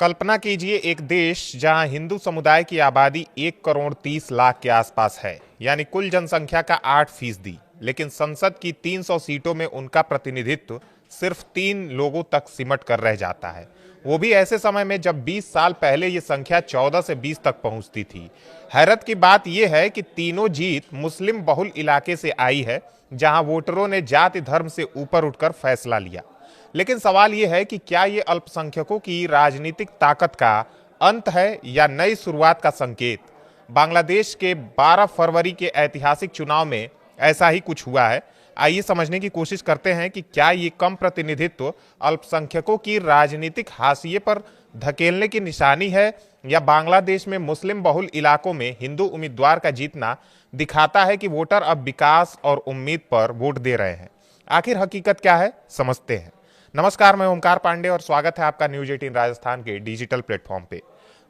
कल्पना कीजिए एक देश जहां हिंदू समुदाय की आबादी 1 करोड़ 30 लाख के आसपास है, यानी कुल जनसंख्या का 8%। लेकिन संसद की 300 सीटों में उनका प्रतिनिधित्व सिर्फ 3 लोगों तक सिमट कर रह जाता है। वो भी ऐसे समय में जब 20 साल पहले ये संख्या 14 से 20 तक पहुंचती थी। हैरत की बात यह है कि तीनों जीत मुस्लिम बहुल इलाके से आई है, जहां वोटरों ने जाति धर्म से ऊपर उठकर फैसला लिया। लेकिन सवाल यह है कि क्या ये अल्पसंख्यकों की राजनीतिक ताकत का अंत है या नई शुरुआत का संकेत? बांग्लादेश के 12 फरवरी के ऐतिहासिक चुनाव में ऐसा ही कुछ हुआ है। आइए समझने की कोशिश करते हैं कि क्या ये कम प्रतिनिधित्व अल्पसंख्यकों की राजनीतिक हाशिए पर धकेलने की निशानी है, या बांग्लादेश में मुस्लिम बहुल इलाकों में हिंदू उम्मीदवार का जीतना दिखाता है कि वोटर अब विकास और उम्मीद पर वोट दे रहे हैं। आखिर हकीकत क्या है, समझते हैं। नमस्कार, मैं ओमकार पांडे और स्वागत है आपका न्यूज 18 राजस्थान के डिजिटल प्लेटफॉर्म पे।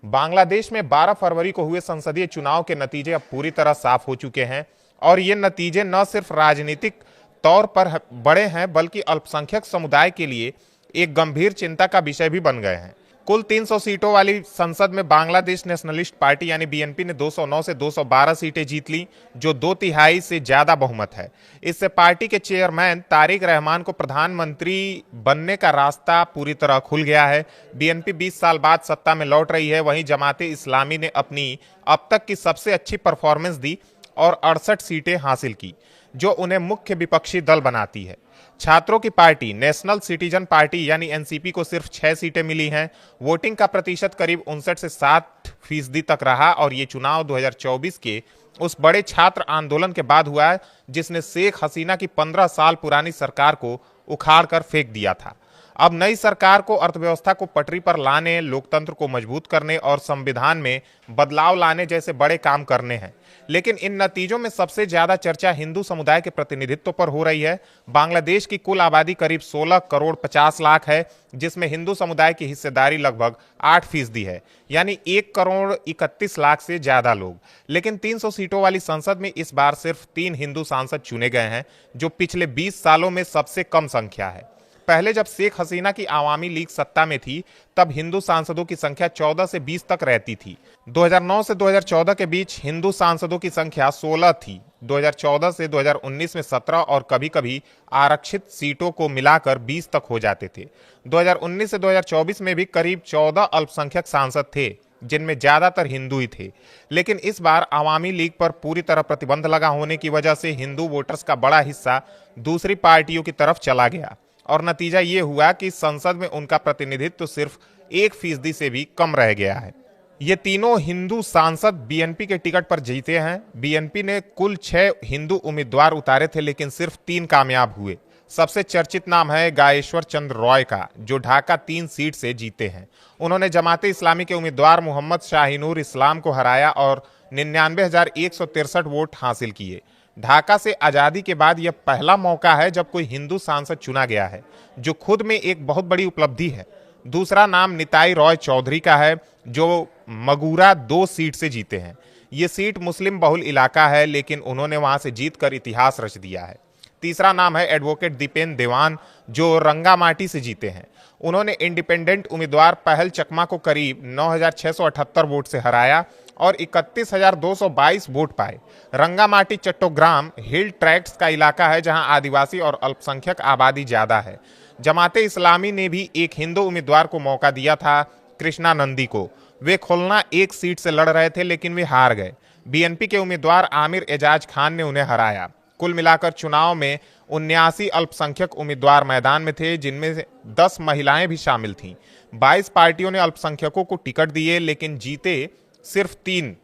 बांग्लादेश में 12 फरवरी को हुए संसदीय चुनाव के नतीजे अब पूरी तरह साफ हो चुके हैं और ये नतीजे न सिर्फ राजनीतिक तौर पर बड़े हैं बल्कि अल्पसंख्यक समुदाय के लिए एक गंभीर चिंता का विषय भी बन गए हैं। कुल 300 सीटों वाली संसद में बांग्लादेश नेशनलिस्ट पार्टी यानी बीएनपी ने 209 से 212 सीटें जीत ली, जो 2/3 से ज्यादा बहुमत है। इससे पार्टी के चेयरमैन तारिक रहमान को प्रधानमंत्री बनने का रास्ता पूरी तरह खुल गया है। बीएनपी 20 साल बाद सत्ता में लौट रही है। वहीं जमाते इस्लामी ने अपनी अब तक की सबसे अच्छी परफॉर्मेंस दी और 68 सीटें हासिल की, जो उन्हें मुख्य विपक्षी दल बनाती है। छात्रों की पार्टी नेशनल सिटीजन पार्टी यानी एनसीपी को सिर्फ 6 सीटें मिली हैं। वोटिंग का प्रतिशत करीब 59 से 60% तक रहा और ये चुनाव 2024 के उस बड़े छात्र आंदोलन के बाद हुआ है जिसने शेख हसीना की 15 साल पुरानी सरकार को उखाड़ कर फेंक दिया था। अब नई सरकार को अर्थव्यवस्था को पटरी पर लाने, लोकतंत्र को मजबूत करने और संविधान में बदलाव लाने जैसे बड़े काम करने हैं। लेकिन इन नतीजों में सबसे ज्यादा चर्चा हिंदू समुदाय के प्रतिनिधित्व पर हो रही है। बांग्लादेश की कुल आबादी करीब 16 करोड़ 50 लाख है, जिसमें हिंदू समुदाय की हिस्सेदारी लगभग 8% है, यानी 1 करोड़ 31 लाख से ज्यादा लोग। लेकिन 300 सीटों वाली संसद में इस बार सिर्फ 3 हिंदू सांसद चुने गए हैं, जो पिछले 20 सालों में सबसे कम संख्या है। पहले जब शेख हसीना की आवामी लीग सत्ता में थी, तब हिंदू सांसदों की संख्या 14 से 20 तक रहती थी। 2009 से 2014 के बीच हिंदू सांसदों की संख्या 16 थी। 2014 से 2019 में 17 और कभी-कभी आरक्षित सीटों को मिलाकर 20 तक हो जाते थे। 2019 से 2024 में भी करीब 14 अल्पसंख्यक सांसद थे, जिनमें ज्यादातर हिंदू ही थे। लेकिन इस बार आवामी लीग पर पूरी तरह प्रतिबंध लगा होने की वजह से हिंदू वोटर्स का बड़ा हिस्सा दूसरी पार्टियों की तरफ चला गया और नतीजा ये हुआ कि संसद में उनका प्रतिनिधित्व सिर्फ 1% से भी कम रह गया है। ये तीनों हिंदू सांसद बीएनपी के टिकट पर जीते हैं। बीएनपी ने कुल 6 हिंदू उम्मीदवार उतारे थे, लेकिन सिर्फ 3 कामयाब हुए। सबसे चर्चित नाम है गायेश्वर चंद्र रॉय का, जो ढाका 3 सीट से जीते हैं। उन्होंने जमाते इस्लामी के उम्मीदवार मोहम्मद शाहीनूर इस्लाम को हराया और 99,163 वोट हासिल किए। ढाका से आजादी के बाद यह पहला मौका है जब कोई हिंदू सांसद चुना गया है, जो खुद में एक बहुत बड़ी उपलब्धि है। दूसरा नाम निताई रॉय चौधरी का है, जो मगूरा 2 सीट से जीते हैं। ये सीट मुस्लिम बहुल इलाका है, लेकिन उन्होंने वहां से जीतकर इतिहास रच दिया है। तीसरा नाम है एडवोकेट दीपेन देवान, जो रंगामाटी से जीते हैं। उन्होंने इंडिपेंडेंट उम्मीदवार पहल चकमा को करीब 9,678 वोट से हराया और 31,222 वोट पाए। रंगामाटी चट्टोग्राम हिल ट्रैक्ट्स का इलाका है, जहां आदिवासी और अल्पसंख्यक आबादी ज्यादा है। जमाते इस्लामी ने भी एक हिंदू उम्मीदवार को मौका दिया था, कृष्णा नंदी को। वे खुलना 1 सीट से लड़ रहे थे, लेकिन वे हार गए। बीएनपी के उम्मीदवार आमिर एजाज खान ने उन्हें हराया। कुल मिलाकर चुनाव में 79 अल्पसंख्यक उम्मीदवार मैदान में थे, जिनमें से 10 महिलाएं भी शामिल थीं। 22 पार्टियों ने अल्पसंख्यकों को टिकट दिए, लेकिन जीते सिर्फ 3,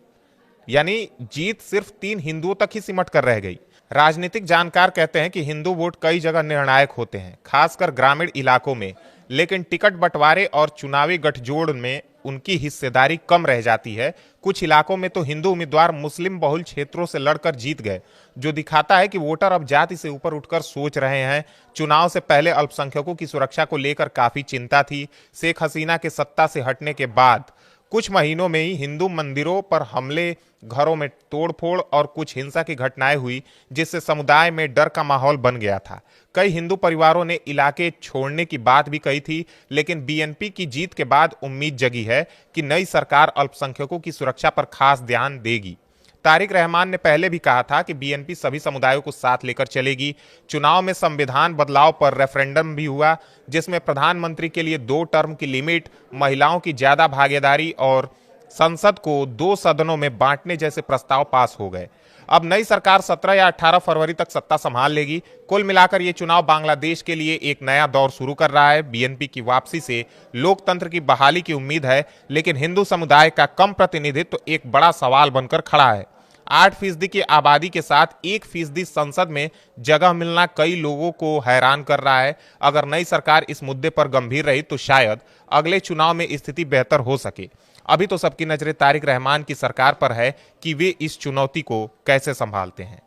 यानी जीत सिर्फ 3 हिंदुओं तक ही सिमट कर रह गई। राजनीतिक जानकार कहते हैं कि हिंदू वोट कई जगह निर्णायक होते हैं, खासकर ग्रामीण इलाकों में, लेकिन टिकट बंटवारे और चुनावी गठजोड़ में उनकी हिस्सेदारी कम रह जाती है। कुछ इलाकों में तो हिंदू उम्मीदवार मुस्लिम बहुल क्षेत्रों से लड़कर जीत गए, जो दिखाता है कि वोटर अब जाति से ऊपर उठकर सोच रहे हैं। चुनाव से पहले अल्पसंख्यकों की सुरक्षा को लेकर काफी चिंता थी। शेख हसीना के सत्ता से हटने के बाद कुछ महीनों में ही हिंदू मंदिरों पर हमले, घरों में तोड़फोड़ और कुछ हिंसा की घटनाएं हुई, जिससे समुदाय में डर का माहौल बन गया था। कई हिंदू परिवारों ने इलाके छोड़ने की बात भी कही थी, लेकिन बीएनपी की जीत के बाद उम्मीद जगी है कि नई सरकार अल्पसंख्यकों की सुरक्षा पर खास ध्यान देगी। तारिक रहमान ने पहले भी कहा था कि बीएनपी सभी समुदायों को साथ लेकर चलेगी। चुनाव में संविधान बदलाव पर रेफरेंडम भी हुआ, जिसमें प्रधानमंत्री के लिए 2 टर्म की लिमिट, महिलाओं की ज्यादा भागीदारी और संसद को 2 सदनों में बांटने जैसे प्रस्ताव पास हो गए। अब नई सरकार 17 या 18 फरवरी तक सत्ता संभाल लेगी। कुल मिलाकर ये चुनाव बांग्लादेश के लिए एक नया दौर शुरू कर रहा है। बीएनपी की वापसी से लोकतंत्र की बहाली की उम्मीद है, लेकिन हिंदू समुदाय का कम प्रतिनिधित्व एक बड़ा सवाल बनकर खड़ा है। 8% की आबादी के साथ 1% संसद में जगह मिलना कई लोगों को हैरान कर रहा है। अगर नई सरकार इस मुद्दे पर गंभीर रही तो शायद अगले चुनाव में स्थिति बेहतर हो सके। अभी तो सबकी नजरें तारिक रहमान की सरकार पर है कि वे इस चुनौती को कैसे संभालते हैं।